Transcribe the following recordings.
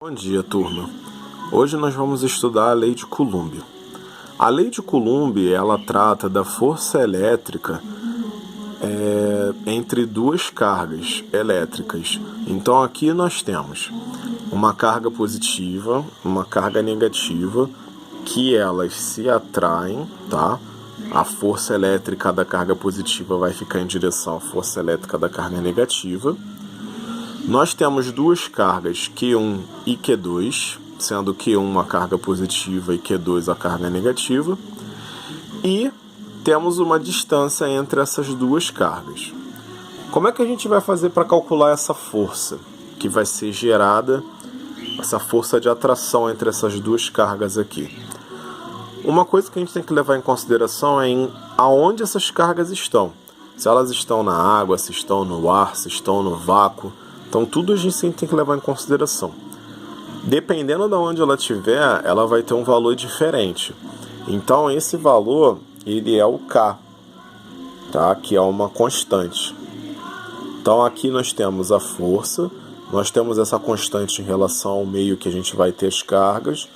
Bom dia, turma. Hoje nós vamos estudar a lei de Coulomb. A lei de Coulomb, ela trata da força elétrica entre duas cargas elétricas. Então aqui nós temos uma carga positiva, uma carga negativa, que elas se atraem, tá? A força elétrica da carga positiva vai ficar em direção à força elétrica da carga negativa. Nós temos duas cargas, Q1 e Q2, sendo Q1 a carga positiva e Q2 a carga negativa. E temos uma distância entre essas duas cargas. Como é que a gente vai fazer para calcular essa força que vai ser gerada, essa força de atração entre essas duas cargas aqui? Uma coisa que a gente tem que levar em consideração é aonde essas cargas estão. Se elas estão na água, se estão no ar, se estão no vácuo. Então tudo a gente tem que levar em consideração. Dependendo de onde ela estiver, ela vai ter um valor diferente. Então esse valor, ele é o K, tá? Que é uma constante. Então aqui nós temos a força, nós temos essa constante em relação ao meio que a gente vai ter as cargas,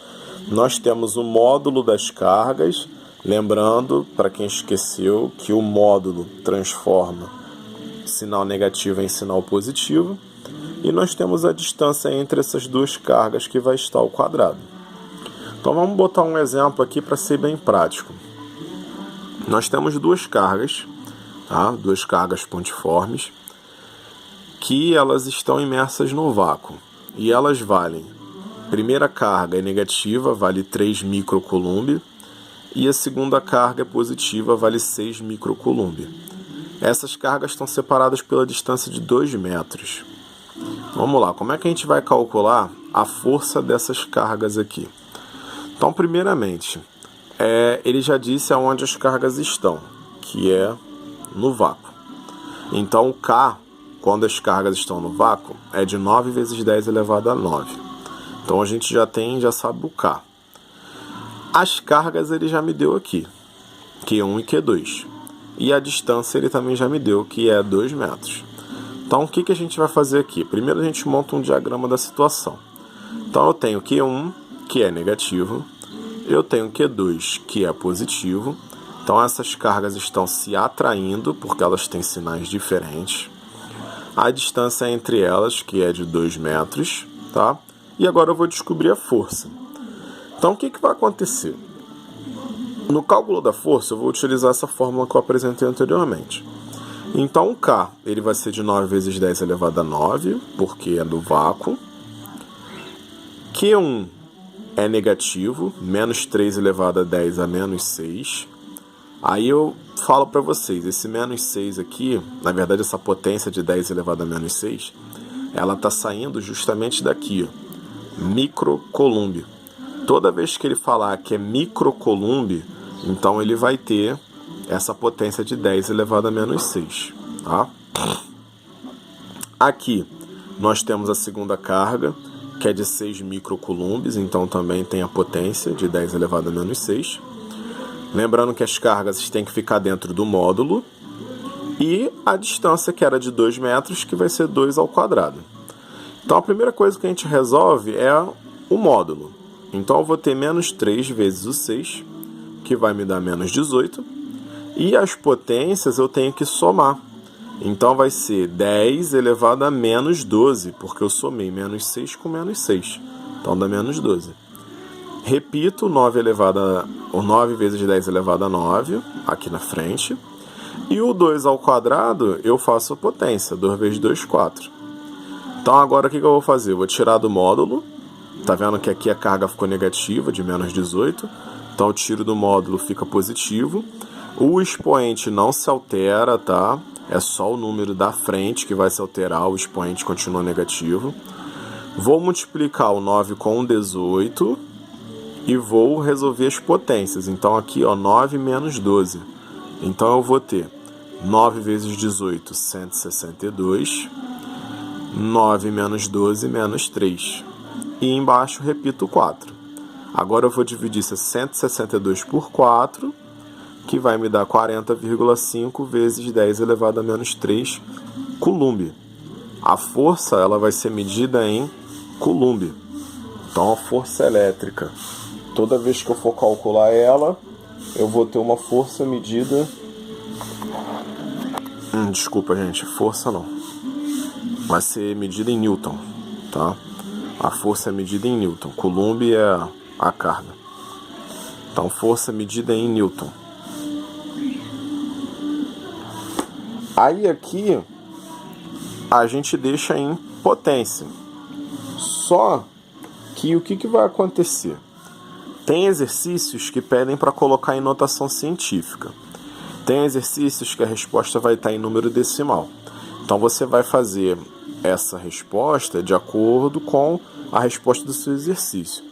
nós temos o módulo das cargas, lembrando, para quem esqueceu, que o módulo transforma sinal negativo em sinal positivo. E nós temos a distância entre essas duas cargas, que vai estar ao quadrado. Então vamos botar um exemplo aqui para ser bem prático. Nós temos duas cargas, tá? Duas cargas pontiformes, que elas estão imersas no vácuo. E elas valem, a primeira carga é negativa, vale 3 microcoulomb, e a segunda carga é positiva, vale 6 microcoulomb. Essas cargas estão separadas pela distância de 2 metros. Vamos lá, como é que a gente vai calcular a força dessas cargas aqui? Então, primeiramente, ele já disse aonde as cargas estão, que é no vácuo. Então, o K, quando as cargas estão no vácuo, é de 9 vezes 10 elevado a 9. Então, a gente já sabe o K. As cargas ele já me deu aqui, Q1 e Q2. E a distância ele também já me deu, que é 2 metros. Então, o que a gente vai fazer aqui? Primeiro, a gente monta um diagrama da situação. Então, eu tenho Q1, que é negativo. Eu tenho Q2, que é positivo. Então, essas cargas estão se atraindo, porque elas têm sinais diferentes. A distância entre elas, que é de 2 metros, tá? E agora eu vou descobrir a força. Então, o que vai acontecer? No cálculo da força, eu vou utilizar essa fórmula que eu apresentei anteriormente. Então, o K ele vai ser de 9 vezes 10 elevado a 9, porque é do vácuo. Q1 é negativo, menos 3 elevado a 10 a menos 6. Aí eu falo para vocês, esse menos 6 aqui, na verdade essa potência de 10 elevado a menos 6, ela está saindo justamente daqui, ó, microcoulomb. Toda vez que ele falar que é microcoulomb, então ele vai ter essa potência de 10 elevado a menos 6. Tá? Aqui nós temos a segunda carga, que é de 6 microcoulombs, então também tem a potência de 10 elevado a menos 6. Lembrando que as cargas têm que ficar dentro do módulo. E a distância, que era de 2 metros, que vai ser 2 ao quadrado. Então a primeira coisa que a gente resolve é o módulo. Então eu vou ter menos 3 vezes o 6, que vai me dar menos 18. E as potências eu tenho que somar. Então vai ser 10 elevado a menos 12, porque eu somei menos 6 com menos 6. Então dá menos 12. Repito, 9 vezes 10 elevado a 9, aqui na frente. E o 2 ao quadrado, eu faço a potência. 2 vezes 2, 4. Então agora o que eu vou fazer? Eu vou tirar do módulo. Tá vendo que aqui a carga ficou negativa, de menos 18. Então eu tiro do módulo, fica positivo. O expoente não se altera, tá? É só o número da frente que vai se alterar, o expoente continua negativo. Vou multiplicar o 9 com o 18 e vou resolver as potências. Então aqui, ó, 9 menos 12. Então eu vou ter 9 vezes 18, 162. 9 menos 12, menos 3. E embaixo repito 4. Agora eu vou dividir 162 por 4, que vai me dar 40,5 vezes 10 elevado a menos 3 coulomb. A força ela vai ser medida em coulomb. Então a força elétrica, toda vez que eu for calcular ela, eu vou ter uma força medida... desculpa, gente, força não. Vai ser medida em Newton, tá? A força é medida em Newton. Coulomb é a carga. Então, força medida em Newton. Aí aqui, a gente deixa em potência. Só que o que vai acontecer? Tem exercícios que pedem para colocar em notação científica. Tem exercícios que a resposta vai estar em número decimal. Então você vai fazer essa resposta de acordo com a resposta do seu exercício.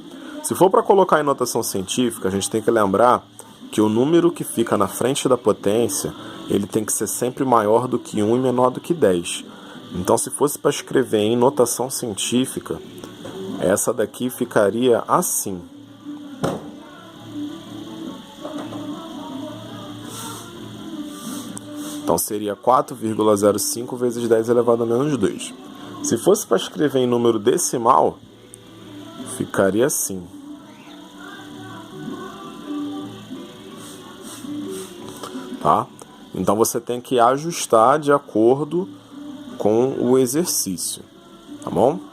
Se for para colocar em notação científica, a gente tem que lembrar que o número que fica na frente da potência, ele tem que ser sempre maior do que 1 e menor do que 10. Então, se fosse para escrever em notação científica, essa daqui ficaria assim. Então seria 4,05 vezes 10 elevado a menos 2. Se fosse para escrever em número decimal, ficaria assim. Tá? Então você tem que ajustar de acordo com o exercício. Tá bom?